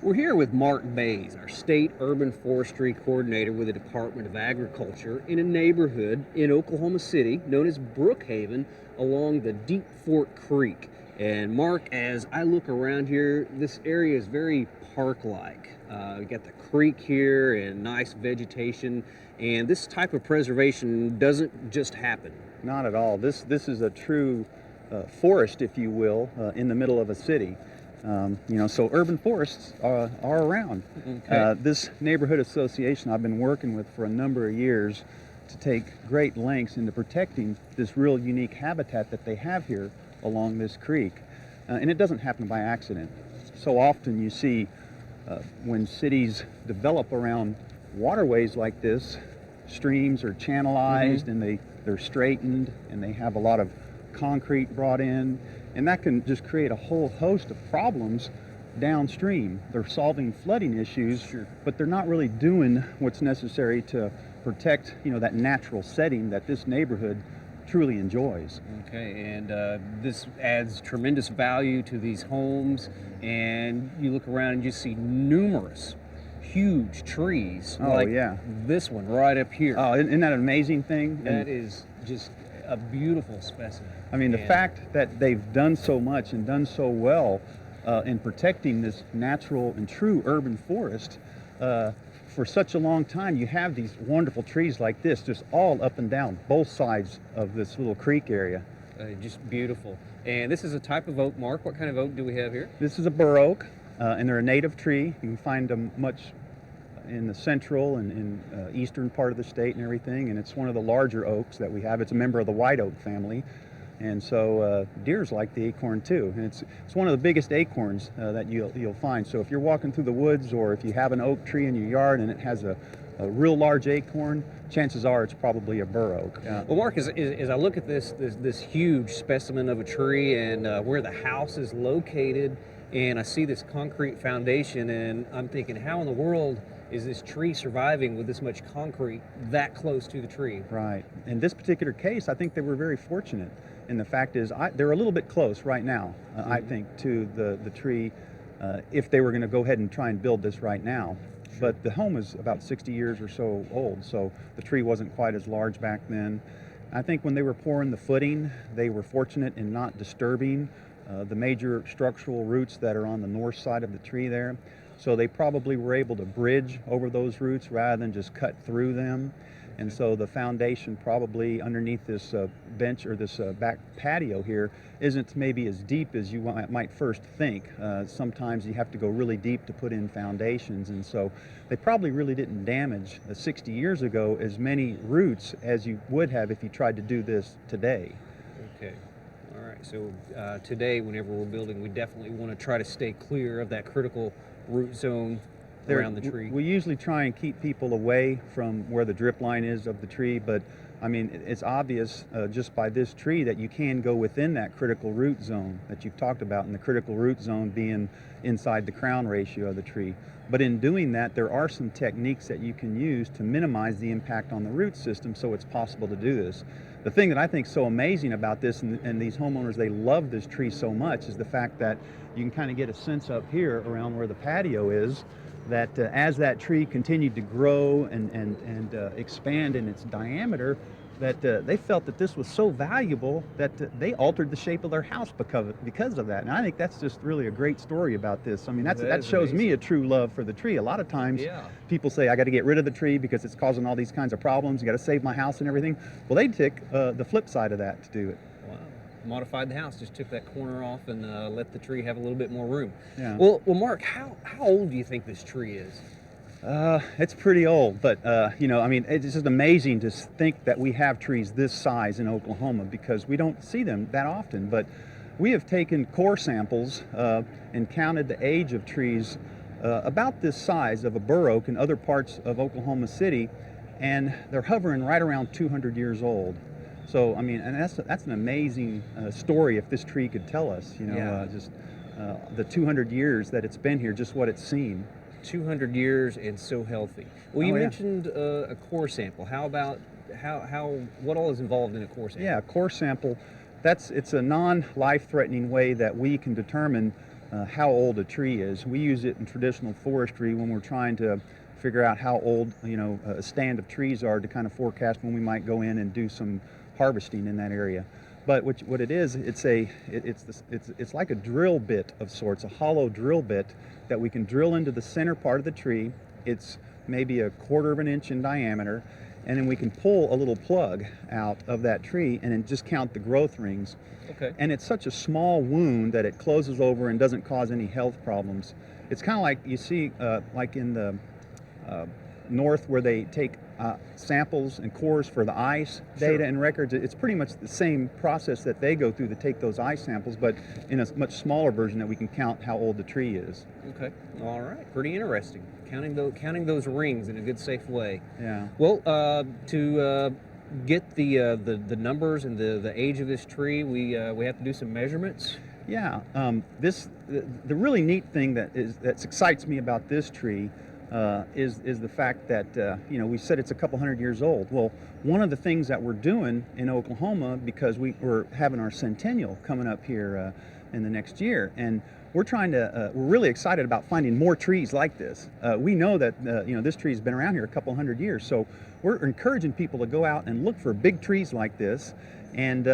We're here with Mark Bays, our state urban forestry coordinator with the Department of Agriculture, in a neighborhood in Oklahoma City known as Brookhaven along the Deep Fork Creek. And Mark, as I look around here, this area is very park-like. We got the creek here and nice vegetation, and this type of preservation doesn't just happen. Not at all. This is a true forest, if you will, in the middle of a city. So urban forests are around. Okay. This neighborhood association I've been working with for a number of years to take great lengths into protecting this real unique habitat that they have here along this creek. And it doesn't happen by accident. So often you see when cities develop around waterways like this, streams are channelized and they're straightened and they have a lot of concrete brought in, and that can just create a whole host of problems downstream. They're solving flooding issues, Sure. but they're not really doing what's necessary to protect, that natural setting that this neighborhood truly enjoys. Okay, and this adds tremendous value to these homes, and you look around and you see numerous huge trees like this one right up here. Oh, isn't that an amazing thing? That is just a beautiful specimen. I mean, the fact that they've done so much and done so well in protecting this natural and true urban forest for such a long time. You have these wonderful trees like this just all up and down both sides of this little creek area. Just beautiful. And this is a type of oak, Mark. What kind of oak do we have here? This is a Baroque, and they're a native tree. You can find them much in the central and eastern part of the state and everything, and it's one of the larger oaks that we have. It's a member of the white oak family, and so deers like the acorn too. And it's one of the biggest acorns that you'll find. So if you're walking through the woods, or if you have an oak tree in your yard and it has a real large acorn, chances are it's probably a bur oak. Well, Mark, as I look at this huge specimen of a tree and where the house is located, and I see this concrete foundation, and I'm thinking, how in the world is this tree surviving with this much concrete that close to the tree? Right. In this particular case, I think they were very fortunate. And the fact is, they're a little bit close right now, I think, to the tree, if they were going to go ahead and try and build this right now. Sure. But the home is about 60 years or so old, so the tree wasn't quite as large back then. I think when they were pouring the footing, they were fortunate in not disturbing the major structural roots that are on the north side of the tree there. So they probably were able to bridge over those roots rather than just cut through them. And so the foundation probably underneath this bench or this back patio here isn't maybe as deep as you might first think. Sometimes you have to go really deep to put in foundations, and so they probably really didn't damage 60 years ago as many roots as you would have if you tried to do this today. Okay. All right. So today, whenever we're building, we definitely want to try to stay clear of that critical root zone around the tree. We usually try and keep people away from where the drip line is of the tree, but I mean, it's obvious just by this tree that you can go within that critical root zone that you've talked about, and the critical root zone being inside the crown ratio of the tree. But in doing that, there are some techniques that you can use to minimize the impact on the root system, so it's possible to do this. The thing that I think is so amazing about this, and these homeowners, they love this tree so much, is the fact that you can kind of get a sense up here around where the patio is, that as that tree continued to grow and expand in its diameter, that they felt that this was so valuable that they altered the shape of their house because of that. And I think that's just really a great story about this. I mean, that shows me a true love for the tree. A lot of times people say, I got to get rid of the tree because it's causing all these kinds of problems. You got to save my house and everything. Well, they took the flip side of that to do it. Wow. Modified the house, just took that corner off and let the tree have a little bit more room. Yeah. Well, Mark, how old do you think this tree is? It's pretty old, but I mean, it's just amazing to think that we have trees this size in Oklahoma, because we don't see them that often. But we have taken core samples and counted the age of trees about this size of a bur oak in other parts of Oklahoma City, and they're hovering right around 200 years old. So, I mean, and that's an amazing story if this tree could tell us, just the 200 years that it's been here, just what it's seen. 200 years and so healthy. Well, you mentioned a core sample. How about what all is involved in a core sample? Yeah, a core sample, it's a non-life-threatening way that we can determine how old a tree is. We use it in traditional forestry when we're trying to figure out how old, a stand of trees are, to kind of forecast when we might go in and do some harvesting in that area. But what it is, it's like a drill bit of sorts, a hollow drill bit that we can drill into the center part of the tree. It's maybe a quarter of an inch in diameter, and then we can pull a little plug out of that tree and then just count the growth rings. Okay. And it's such a small wound that it closes over and doesn't cause any health problems. It's kind of like you see, like in the north, where they take samples and cores for the ice data and records. It's pretty much the same process that they go through to take those ice samples, but in a much smaller version that we can count how old the tree is. Okay. All right. Pretty interesting. Counting those rings in a good, safe way. Yeah. Well, to get the numbers and the age of this tree, we have to do some measurements. Yeah. The really neat thing that excites me about this tree is the fact that we said it's a couple hundred years old. Well, one of the things that we're doing in Oklahoma, because we're having our centennial coming up here in the next year, and we're really excited about finding more trees like this. We know that this tree's been around here a couple hundred years, so we're encouraging people to go out and look for big trees like this, and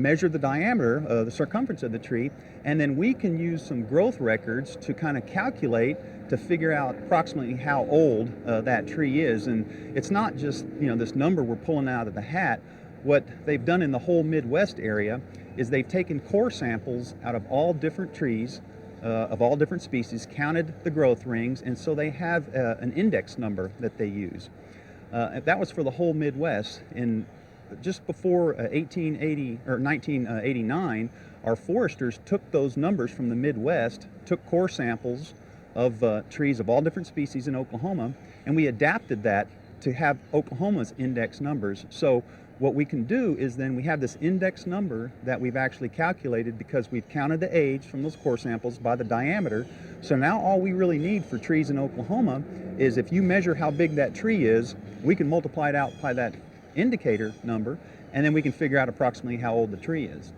measure the diameter, the circumference of the tree, and then we can use some growth records to kind of calculate, to figure out approximately how old that tree is. And it's not just this number we're pulling out of the hat. What they've done in the whole Midwest area is they've taken core samples out of all different trees of all different species, counted the growth rings, and so they have an index number that they use. That was for the whole Midwest. In just before 1880 or 1989, our foresters took those numbers from the Midwest, took core samples of trees of all different species in Oklahoma, and we adapted that to have Oklahoma's index numbers. So what we can do is then we have this index number that we've actually calculated because we've counted the age from those core samples by the diameter. So now all we really need for trees in Oklahoma is, if you measure how big that tree is, we can multiply it out by that indicator number, and then we can figure out approximately how old the tree is.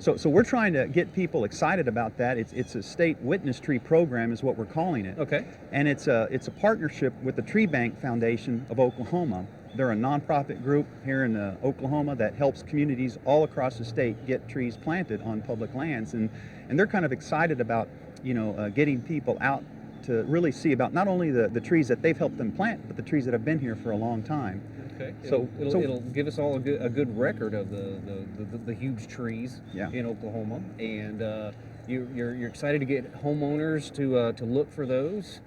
So we're trying to get people excited about that. It's a state witness tree program is what we're calling it. Okay. And it's a partnership with the Tree Bank Foundation of Oklahoma. They're a nonprofit group here in Oklahoma that helps communities all across the state get trees planted on public lands, and they're kind of excited about getting people out to really see about not only the trees that they've helped them plant, but the trees that have been here for a long time. Okay. It'll give us all a good record of the huge trees in Oklahoma, and you're excited to get homeowners to look for those.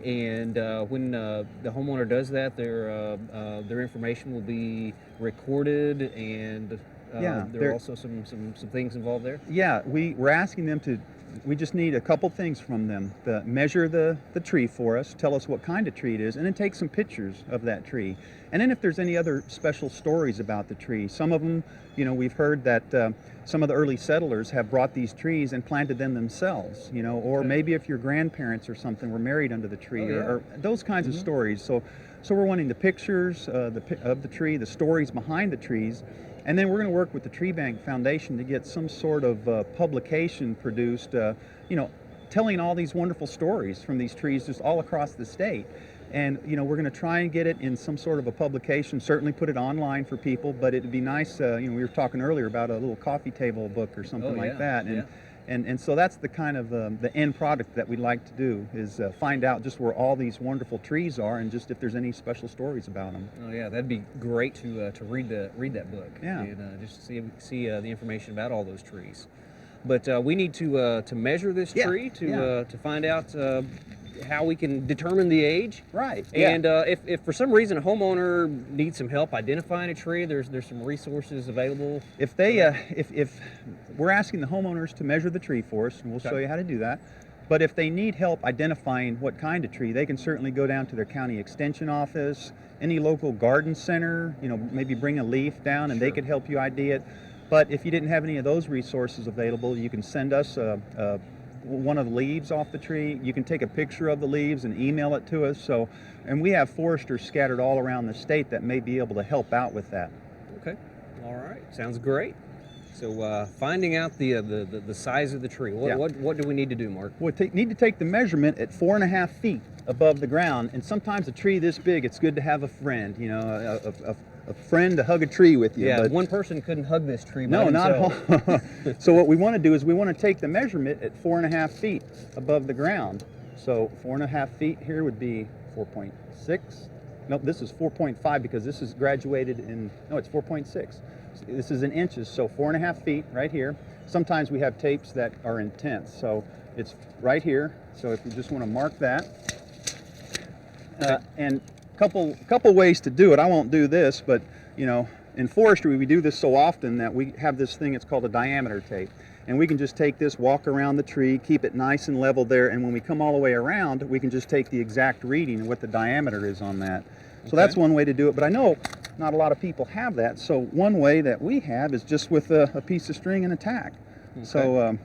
And when the homeowner does that, their information will be recorded, and there are also some things involved there. Yeah, we're asking them to. We just need a couple things from them. Measure the tree for us, tell us what kind of tree it is, and then take some pictures of that tree. And then if there's any other special stories about the tree, some of them, we've heard that some of the early settlers have brought these trees and planted them themselves, or maybe if your grandparents or something were married under the tree, or those kinds of stories. So we're wanting the pictures of the tree, the stories behind the trees. And then we're going to work with the Tree Bank Foundation to get some sort of publication produced, telling all these wonderful stories from these trees just all across the state. And, we're going to try and get it in some sort of a publication, certainly put it online for people, but it'd be nice, we were talking earlier about a little coffee table book or something like that. And so that's the kind of the end product that we'd like to do, is find out just where all these wonderful trees are, and just if there's any special stories about them. Oh yeah, that'd be great to read that book. Yeah. And just see the information about all those trees. But we need to measure this tree to find out how we can determine the age. Right. And if for some reason a homeowner needs some help identifying a tree, there's some resources available. If they if we're asking the homeowners to measure the tree for us, and we'll show you how to do that. But if they need help identifying what kind of tree, they can certainly go down to their county extension office, any local garden center, maybe bring a leaf down and they could help you ID it. But if you didn't have any of those resources available, you can send us one of the leaves off the tree. You can take a picture of the leaves and email it to us. And we have foresters scattered all around the state that may be able to help out with that. Okay. All right. Sounds great. So finding out the size of the tree. Yeah. What do we need to do, Mark? We need to take the measurement at 4.5 feet above the ground. And sometimes a tree this big, it's good to have a friend, you know, a friend to hug a tree with you. Yeah, but one person couldn't hug this tree by no, himself. not all. So what we want to do is we want to take the measurement at 4.5 feet above the ground. So 4.5 feet here would be 4.6. No, this is 4.5 because this is graduated in, no, it's 4.6. This is in inches, so 4.5 feet right here. Sometimes we have tapes that are in tenths, so it's right here. So if you just want to mark that. And couple ways to do it. I won't do this, but you know, in forestry we do this so often that we have this thing, it's called a diameter tape. And we can just take this, walk around the tree, keep it nice and level there, and when we come all the way around, we can just take the exact reading and what the diameter is on that. So that's one way to do it, but I know not a lot of people have that. So one way that we have is just with a piece of string and a tack. Okay. So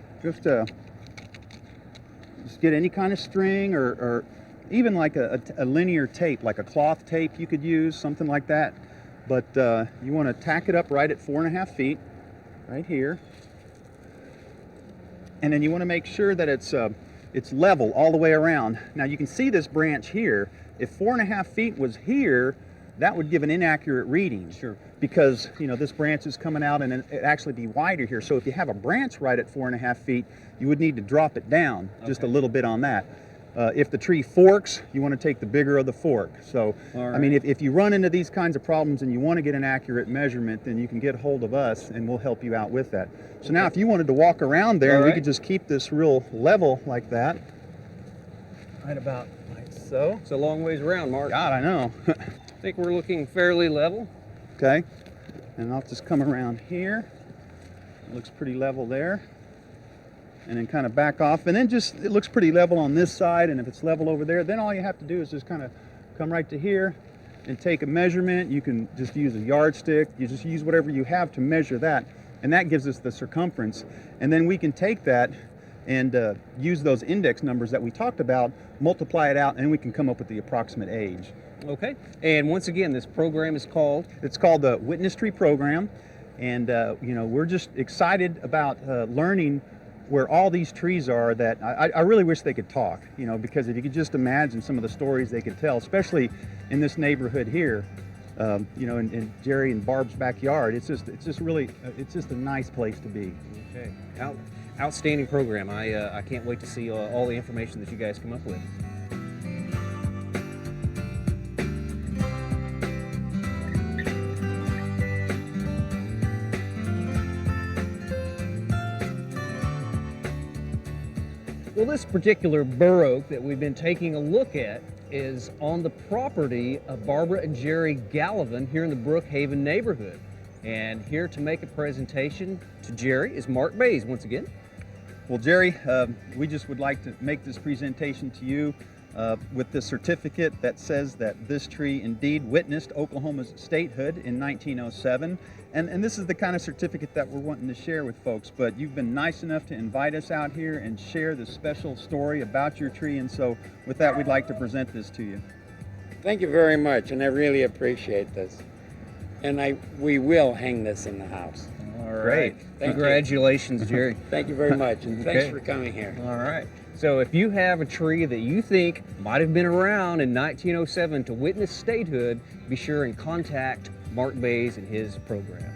just get any kind of string or even like a linear tape, like a cloth tape you could use, something like that. But you want to tack it up right at 4.5 feet, right here. And then you want to make sure that it's level all the way around. Now you can see this branch here. If 4.5 feet was here, that would give an inaccurate reading. Sure. Because you know this branch is coming out and it'd actually be wider here. So if you have a branch right at 4.5 feet, you would need to drop it down just a little bit on that. If the tree forks, you want to take the bigger of the fork. So, right. I mean, if you run into these kinds of problems and you want to get an accurate measurement, then you can get hold of us and we'll help you out with that. So now if you wanted to walk around there, we could just keep this real level like that. Right about like so. It's a long ways around, Mark. God, I know. I think we're looking fairly level. Okay. And I'll just come around here. It looks pretty level there. And then kind of back off, and then just, it looks pretty level on this side, and if it's level over there, then all you have to do is just kind of come right to here and take a measurement. You can just use a yardstick, you just use whatever you have to measure that, and that gives us the circumference. And then we can take that and use those index numbers that we talked about, multiply it out, and we can come up with the approximate age. Okay, and once again, this program is called? It's called the Witness Tree Program, and you know, we're just excited about learning where all these trees are that I really wish they could talk, you know, because if you could just imagine some of the stories they could tell, especially in this neighborhood here, you know, in Jerry and Barb's backyard. It's just really, it's just a nice place to be. Okay, outstanding program. I can't wait to see all the information that you guys come up with. Well, this particular bur oak that we've been taking a look at is on the property of Barbara and Jerry Gallivan here in the Brookhaven neighborhood. And here to make a presentation to Jerry is Mark Bays once again. Well, Jerry, we just would like to make this presentation to you with the certificate that says that this tree indeed witnessed Oklahoma's statehood in 1907. And this is the kind of certificate that we're wanting to share with folks, but you've been nice enough to invite us out here and share this special story about your tree, and so with that we'd like to present this to you. Thank you very much, and I really appreciate this. And we will hang this in the house. All right. Thank Congratulations, Jerry. Thank you very much, and thanks for coming here. All right. So if you have a tree that you think might have been around in 1907 to witness statehood, be sure and contact Mark Bays and his program.